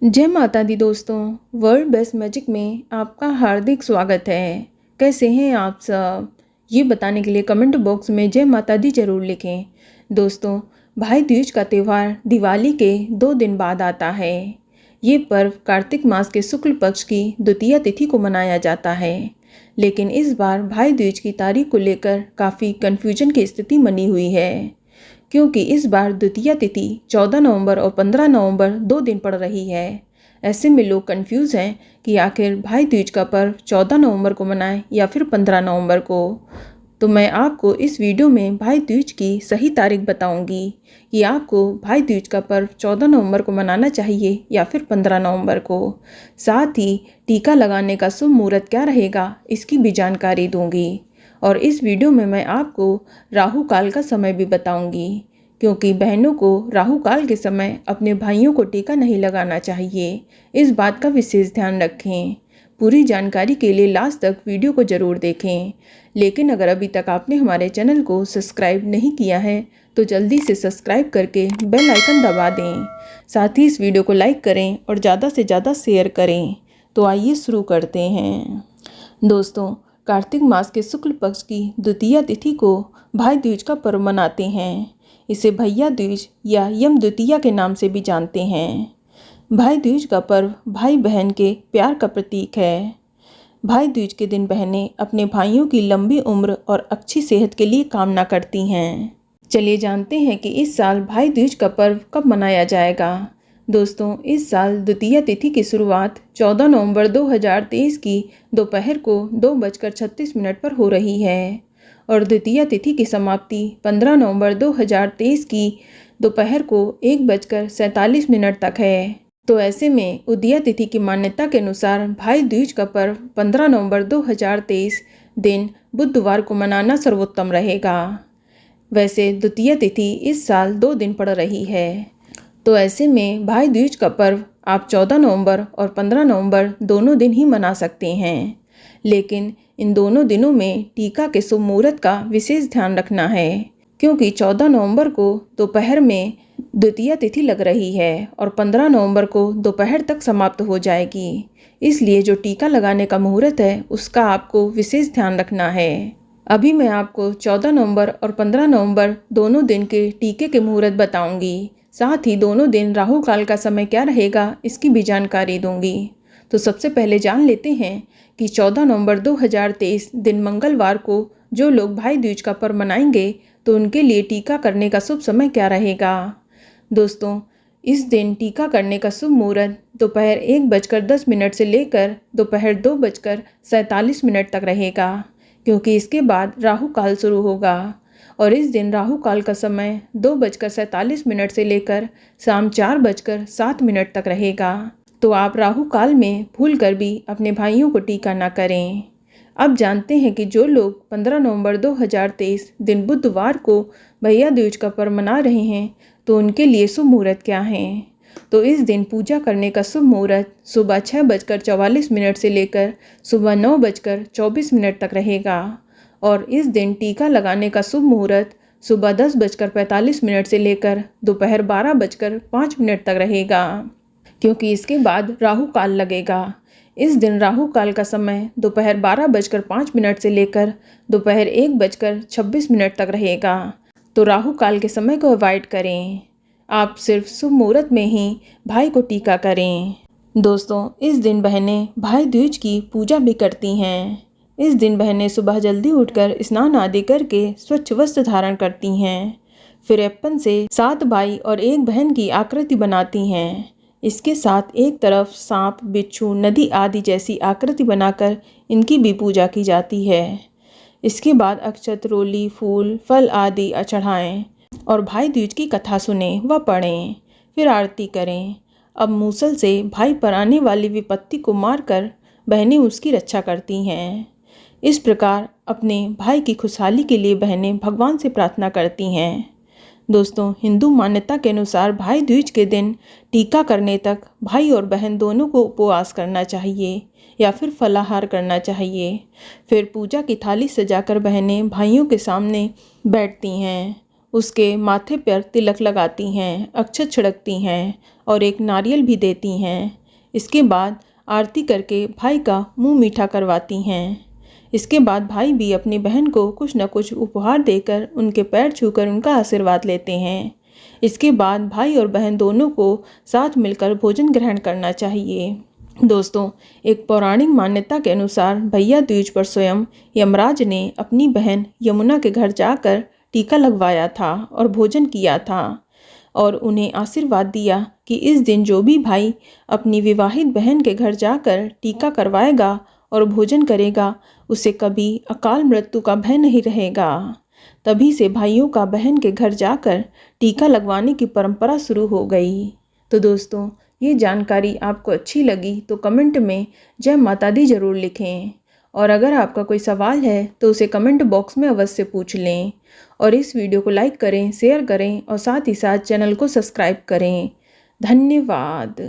जय माता दी दोस्तों। वर्ल्ड बेस्ट मैजिक में आपका हार्दिक स्वागत है। कैसे हैं आप सब? ये बताने के लिए कमेंट बॉक्स में जय माता दी जरूर लिखें। दोस्तों, भाई दूज का त्यौहार दिवाली के 2 दिन बाद आता है। ये पर्व कार्तिक मास के शुक्ल पक्ष की द्वितीया तिथि को मनाया जाता है। लेकिन इस बार भाई दूज की तारीख को लेकर काफ़ी कन्फ्यूजन की स्थिति बनी हुई है, क्योंकि इस बार द्वितीया तिथि 14 नवंबर और 15 नवंबर 2 दिन पड़ रही है। ऐसे में लोग कंफ्यूज हैं कि आखिर भाई दूज का पर्व 14 नवंबर को मनाएं या फिर 15 नवंबर को। तो मैं आपको इस वीडियो में भाई दूज की सही तारीख बताऊंगी कि आपको भाई दूज का पर्व 14 नवंबर को मनाना चाहिए या फिर 15 नवंबर को। साथ ही टीका लगाने का शुभ मुहूर्त क्या रहेगा, इसकी भी जानकारी दूंगी। और इस वीडियो में मैं आपको राहु काल का समय भी बताऊंगी, क्योंकि बहनों को राहु काल के समय अपने भाइयों को टीका नहीं लगाना चाहिए। इस बात का विशेष ध्यान रखें। पूरी जानकारी के लिए लास्ट तक वीडियो को ज़रूर देखें। लेकिन अगर अभी तक आपने हमारे चैनल को सब्सक्राइब नहीं किया है तो जल्दी से सब्सक्राइब करके बेल आइकन दबा दें। साथ ही इस वीडियो को लाइक करें और ज़्यादा से ज़्यादा शेयर करें। तो आइए शुरू करते हैं। दोस्तों, कार्तिक मास के शुक्ल पक्ष की द्वितीया तिथि को भाई दूज का पर्व मनाते हैं। इसे भैया दूज या यम द्वितीया के नाम से भी जानते हैं। भाई दूज का पर्व भाई बहन के प्यार का प्रतीक है। भाई दूज के दिन बहनें अपने भाइयों की लंबी उम्र और अच्छी सेहत के लिए कामना करती हैं। चलिए जानते हैं कि इस साल भाई दूज का पर्व कब मनाया जाएगा। दोस्तों, इस साल द्वितीया तिथि की शुरुआत 14 नवंबर 2023 की दोपहर को 2:36 पर हो रही है और द्वितीया तिथि की समाप्ति 15 नवंबर 2023 की दोपहर को 1:47 तक है। तो ऐसे में उदया तिथि की मान्यता के अनुसार भाई दूज का पर्व 15 नवंबर 2023 दिन बुधवार को मनाना सर्वोत्तम रहेगा। वैसे द्वितीया तिथि इस साल 2 दिन पड़ रही है। तो ऐसे में भाई दूज का पर्व आप 14 नवंबर और 15 नवंबर दोनों दिन ही मना सकते हैं। लेकिन इन दोनों दिनों में टीका के शुभ मुहूर्त का विशेष ध्यान रखना है, क्योंकि 14 नवंबर को दोपहर में द्वितीया तिथि लग रही है और 15 नवंबर को दोपहर तक समाप्त हो जाएगी। इसलिए जो टीका लगाने का मुहूर्त है उसका आपको विशेष ध्यान रखना है। अभी मैं आपको 14 नवंबर और 15 नवंबर दोनों दिन के टीके के मुहूर्त बताऊंगी। साथ ही दोनों दिन राहु काल का समय क्या रहेगा इसकी भी जानकारी दूंगी। तो सबसे पहले जान लेते हैं कि 14 नवंबर 2023 दिन मंगलवार को जो लोग भाई दूज का पर्व मनाएंगे तो उनके लिए टीका करने का शुभ समय क्या रहेगा। दोस्तों, इस दिन टीका करने का शुभ मुहूर्त दोपहर 1:10 से लेकर दोपहर 2:47 तक रहेगा, क्योंकि इसके बाद राहु काल शुरू होगा और इस दिन राहु काल का समय 2:47 से लेकर शाम 4:07 तक रहेगा। तो आप राहु काल में भूल कर भी अपने भाइयों को टीका ना करें। अब जानते हैं कि जो लोग 15 नवंबर 2023 दिन बुधवार को भैया दूज का पर्व मना रहे हैं तो उनके लिए शुभ मुहूर्त क्या हैं। तो इस दिन पूजा करने का शुभ मुहूर्त सुबह 6:44 से लेकर सुबह 9:24 तक रहेगा और इस दिन टीका लगाने का शुभ मुहूर्त सुबह 10:45 से लेकर दोपहर 12:05 तक रहेगा, क्योंकि इसके बाद राहु काल लगेगा। इस दिन राहु काल का समय दोपहर 12:05 से लेकर दोपहर 1:26 तक रहेगा। तो राहु काल के समय को अवॉइड करें। आप सिर्फ शुभ मुहूर्त में ही भाई को टीका करें। दोस्तों, इस दिन बहनें भाई दूज की पूजा भी करती हैं। इस दिन बहनें सुबह जल्दी उठकर स्नान आदि करके स्वच्छ वस्त्र धारण करती हैं। फिर एप्पन से 7 भाई और 1 बहन की आकृति बनाती हैं। इसके साथ एक तरफ सांप, बिच्छू, नदी आदि जैसी आकृति बनाकर इनकी भी पूजा की जाती है। इसके बाद अक्षत, रोली, फूल, फल आदि चढ़ाएं और भाई दूज की कथा सुनें व पढ़ें। फिर आरती करें। अब मूसल से भाई पर आने वाली विपत्ति को मारकर बहनें उसकी रक्षा करती हैं। इस प्रकार अपने भाई की खुशहाली के लिए बहनें भगवान से प्रार्थना करती हैं। दोस्तों, हिंदू मान्यता के अनुसार भाई दूज के दिन टीका करने तक भाई और बहन दोनों को उपवास करना चाहिए या फिर फलाहार करना चाहिए। फिर पूजा की थाली सजाकर बहनें भाइयों के सामने बैठती हैं, उसके माथे पर तिलक लगाती हैं, अक्षत छिड़कती हैं और एक नारियल भी देती हैं। इसके बाद आरती करके भाई का मुंह मीठा करवाती हैं। इसके बाद भाई भी अपनी बहन को कुछ न कुछ उपहार देकर उनके पैर छूकर उनका आशीर्वाद लेते हैं। इसके बाद भाई और बहन दोनों को साथ मिलकर भोजन ग्रहण करना चाहिए। दोस्तों, एक पौराणिक मान्यता के अनुसार भैया दूज पर स्वयं यमराज ने अपनी बहन यमुना के घर जाकर टीका लगवाया था और भोजन किया था और उन्हें आशीर्वाद दिया कि इस दिन जो भी भाई अपनी विवाहित बहन के घर जाकर टीका करवाएगा और भोजन करेगा, उसे कभी अकाल मृत्यु का भय नहीं रहेगा। तभी से भाइयों का बहन के घर जाकर टीका लगवाने की परंपरा शुरू हो गई। तो दोस्तों, ये जानकारी आपको अच्छी लगी तो कमेंट में जय माता दी ज़रूर लिखें। और अगर आपका कोई सवाल है तो उसे कमेंट बॉक्स में अवश्य पूछ लें। और इस वीडियो को लाइक करें, शेयर करें और साथ ही साथ चैनल को सब्सक्राइब करें। धन्यवाद।